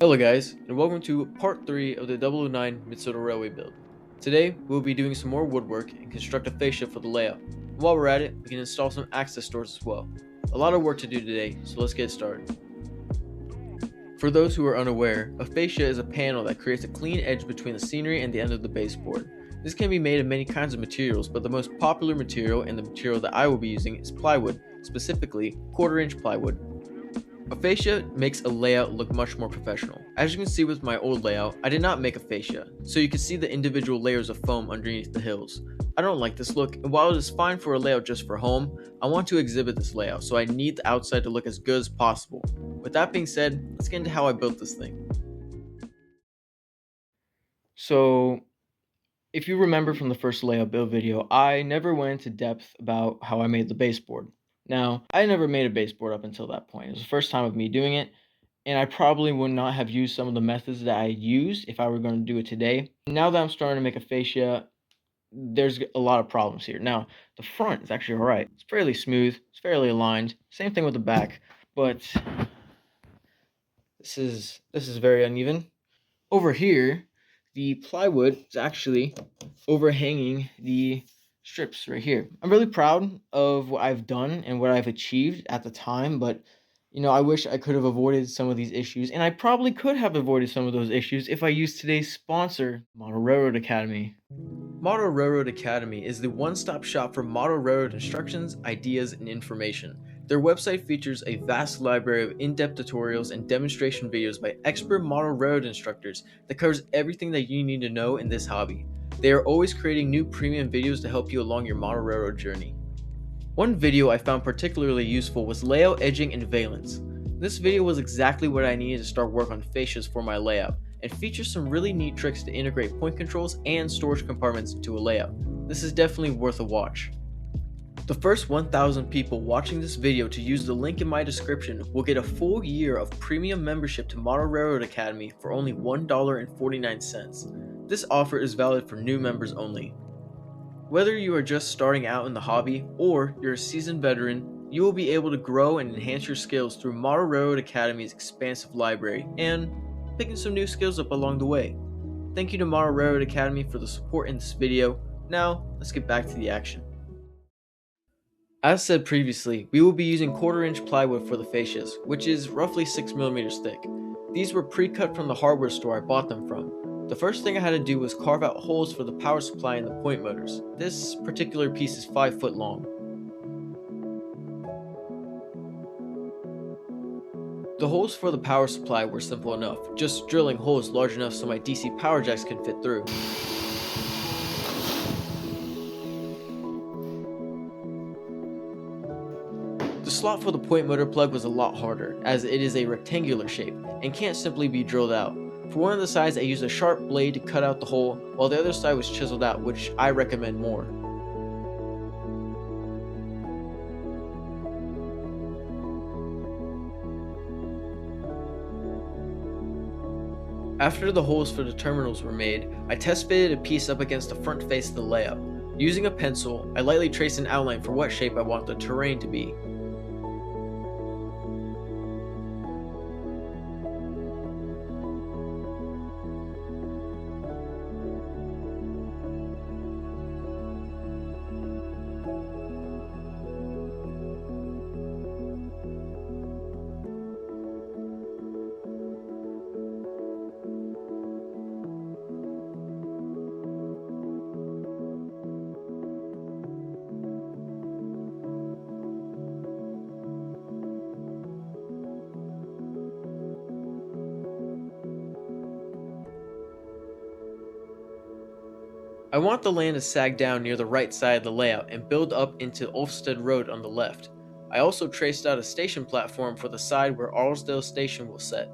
Hello guys, and welcome to part 3 of the 009 Mid-Sodor Railway build. Today, we'll be doing some more woodwork and construct a fascia for the layout. And while we're at it, we can install some access doors as well. A lot of work to do today, so let's get started. For those who are unaware, a fascia is a panel that creates a clean edge between the scenery and the end of the baseboard. This can be made of many kinds of materials, but the most popular material and the material that I will be using is plywood, specifically 1/4 inch plywood. A fascia makes a layout look much more professional. As you can see with my old layout, I did not make a fascia, so you can see the individual layers of foam underneath the hills. I don't like this look, and while it is fine for a layout just for home, I want to exhibit this layout, so I need the outside to look as good as possible. With that being said, let's get into how I built this thing. So, if you remember from the first layout build video, I never went into depth about how I made the baseboard. Now, I never made a baseboard up until that point. It was the first time of me doing it, and I probably would not have used some of the methods that I used if I were going to do it today. Now that I'm starting to make a fascia, there's a lot of problems here. Now, the front is actually alright. It's fairly smooth, it's fairly aligned. Same thing with the back, but this is very uneven. Over here, the plywood is actually overhanging the strips right here. I'm really proud of what I've done and what I've achieved at the time, but I wish I could have avoided some of these issues, and I probably could have avoided some of those issues if I used today's sponsor, Model Railroad Academy. Model Railroad Academy is the one-stop shop for model railroad instructions, ideas, and information. Their website features a vast library of in-depth tutorials and demonstration videos by expert model railroad instructors that covers everything that you need to know in this hobby. They are always creating new premium videos to help you along your model railroad journey. One video I found particularly useful was layout edging and valence. This video was exactly what I needed to start work on fascias for my layout, and features some really neat tricks to integrate point controls and storage compartments into a layout. This is definitely worth a watch. The first 1,000 people watching this video to use the link in my description will get a full year of premium membership to Model Railroad Academy for only $1.49. This offer is valid for new members only. Whether you are just starting out in the hobby or you're a seasoned veteran, you will be able to grow and enhance your skills through Model Railroad Academy's expansive library and picking some new skills up along the way. Thank you to Model Railroad Academy for the support in this video. Now, let's get back to the action. As said previously, we will be using 1/4 inch plywood for the fascias, which is roughly 6mm thick. These were pre-cut from the hardware store I bought them from. The first thing I had to do was carve out holes for the power supply and the point motors. This particular piece is 5 foot long. The holes for the power supply were simple enough, just drilling holes large enough so my DC power jacks can fit through. The slot for the point motor plug was a lot harder, as it is a rectangular shape and can't simply be drilled out. For one of the sides I used a sharp blade to cut out the hole, while the other side was chiseled out, which I recommend more. After the holes for the terminals were made, I test fitted a piece up against the front face of the layout. Using a pencil, I lightly traced an outline for what shape I want the terrain to be. I want the land to sag down near the right side of the layout and build up into Ulfstead Road on the left. I also traced out a station platform for the side where Arlesdale Station will set.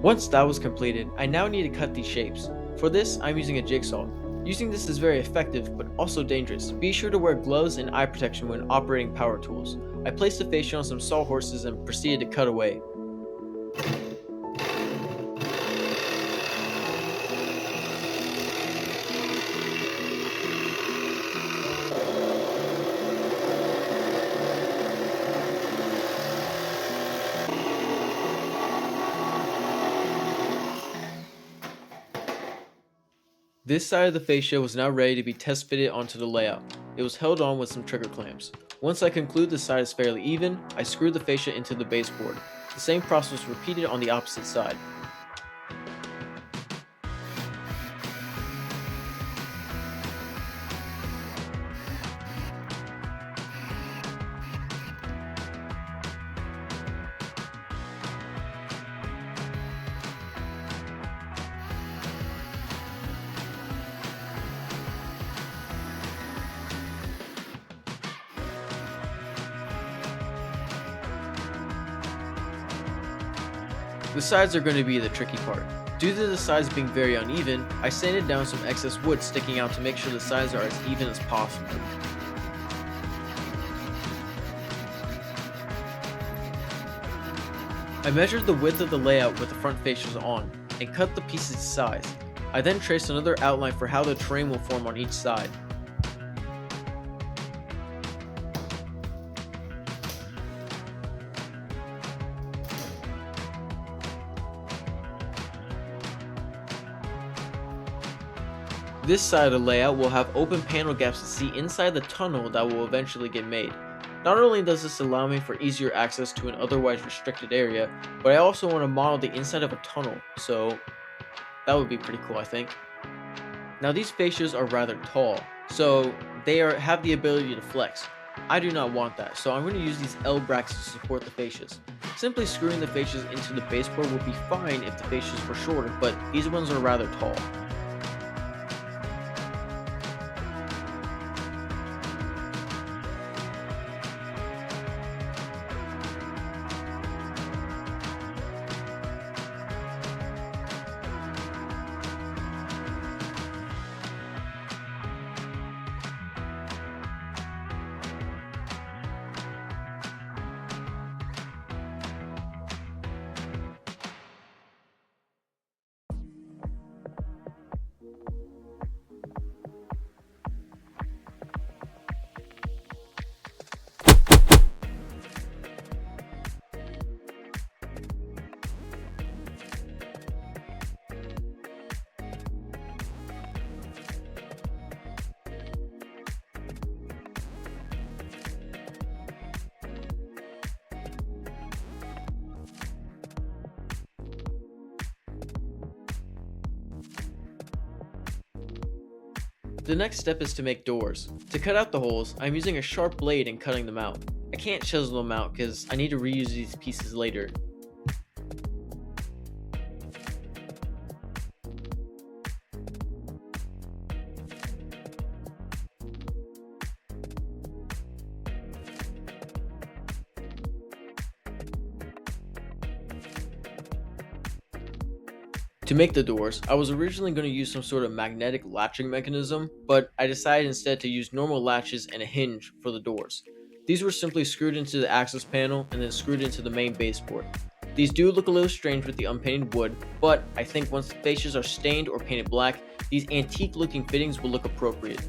Once that was completed, I now need to cut these shapes. For this, I'm using a jigsaw. Using this is very effective, but also dangerous. Be sure to wear gloves and eye protection when operating power tools. I placed the fascia on some sawhorses and proceeded to cut away. This side of the fascia was now ready to be test fitted onto the layout. It was held on with some trigger clamps. Once I conclude the side is fairly even, I screw the fascia into the baseboard. The same process was repeated on the opposite side. The sides are going to be the tricky part. Due to the sides being very uneven, I sanded down some excess wood sticking out to make sure the sides are as even as possible. I measured the width of the layout with the front fascias on, and cut the pieces to size. I then traced another outline for how the terrain will form on each side. This side of the layout will have open panel gaps to see inside the tunnel that will eventually get made. Not only does this allow me for easier access to an otherwise restricted area, but I also want to model the inside of a tunnel, so that would be pretty cool, I think. Now these fascias are rather tall, so they have the ability to flex. I do not want that, so I'm going to use these L brackets to support the fascias. Simply screwing the fascias into the baseboard would be fine if the fascias were shorter, but these ones are rather tall. The next step is to make doors. To cut out the holes, I'm using a sharp blade and cutting them out. I can't chisel them out because I need to reuse these pieces later. To make the doors, I was originally going to use some sort of magnetic latching mechanism, but I decided instead to use normal latches and a hinge for the doors. These were simply screwed into the access panel and then screwed into the main baseboard. These do look a little strange with the unpainted wood, but I think once the fascias are stained or painted black, these antique looking fittings will look appropriate.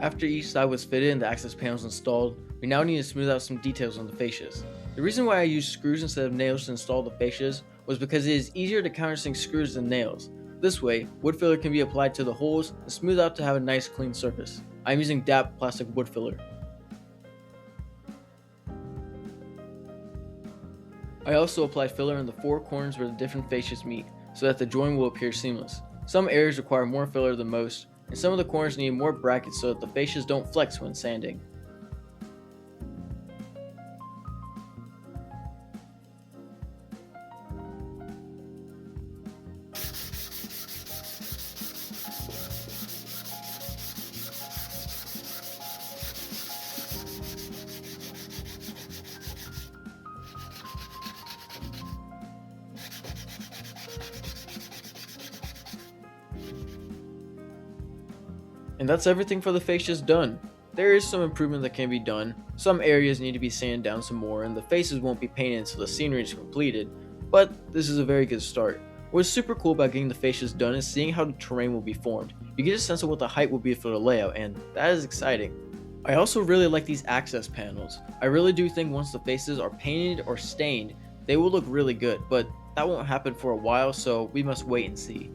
After each side was fitted and the access panels installed, we now need to smooth out some details on the fascias. The reason why I used screws instead of nails to install the fascias was because it is easier to countersink screws than nails. This way, wood filler can be applied to the holes and smooth out to have a nice clean surface. I am using DAP plastic wood filler. I also applied filler in the four corners where the different fascias meet, so that the join will appear seamless. Some areas require more filler than most, and some of the corners need more brackets so that the fascias don't flex when sanding. And that's everything for the fascias done. There is some improvement that can be done. Some areas need to be sanded down some more, and the faces won't be painted until the scenery is completed, but this is a very good start. What's super cool about getting the fascias done is seeing how the terrain will be formed. You get a sense of what the height will be for the layout, and that is exciting. I also really like these access panels. I really do think once the faces are painted or stained, they will look really good, but that won't happen for a while, so we must wait and see.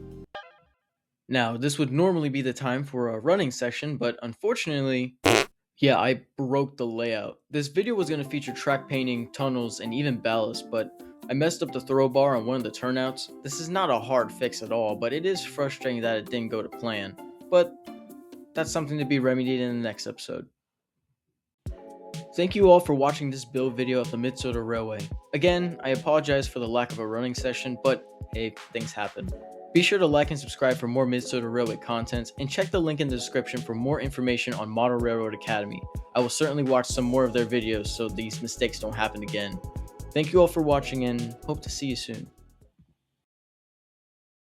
Now, this would normally be the time for a running session, but unfortunately, yeah, I broke the layout. This video was going to feature track painting, tunnels, and even ballast, but I messed up the throw bar on one of the turnouts. This is not a hard fix at all, but it is frustrating that it didn't go to plan. But that's something to be remedied in the next episode. Thank you all for watching this build video of the Mid-Sodor Railway. Again, I apologize for the lack of a running session, but hey, things happen. Be sure to like and subscribe for more Mid-Sodor Railway content, and check the link in the description for more information on Model Railroad Academy. I will certainly watch some more of their videos so these mistakes don't happen again. Thank you all for watching and hope to see you soon.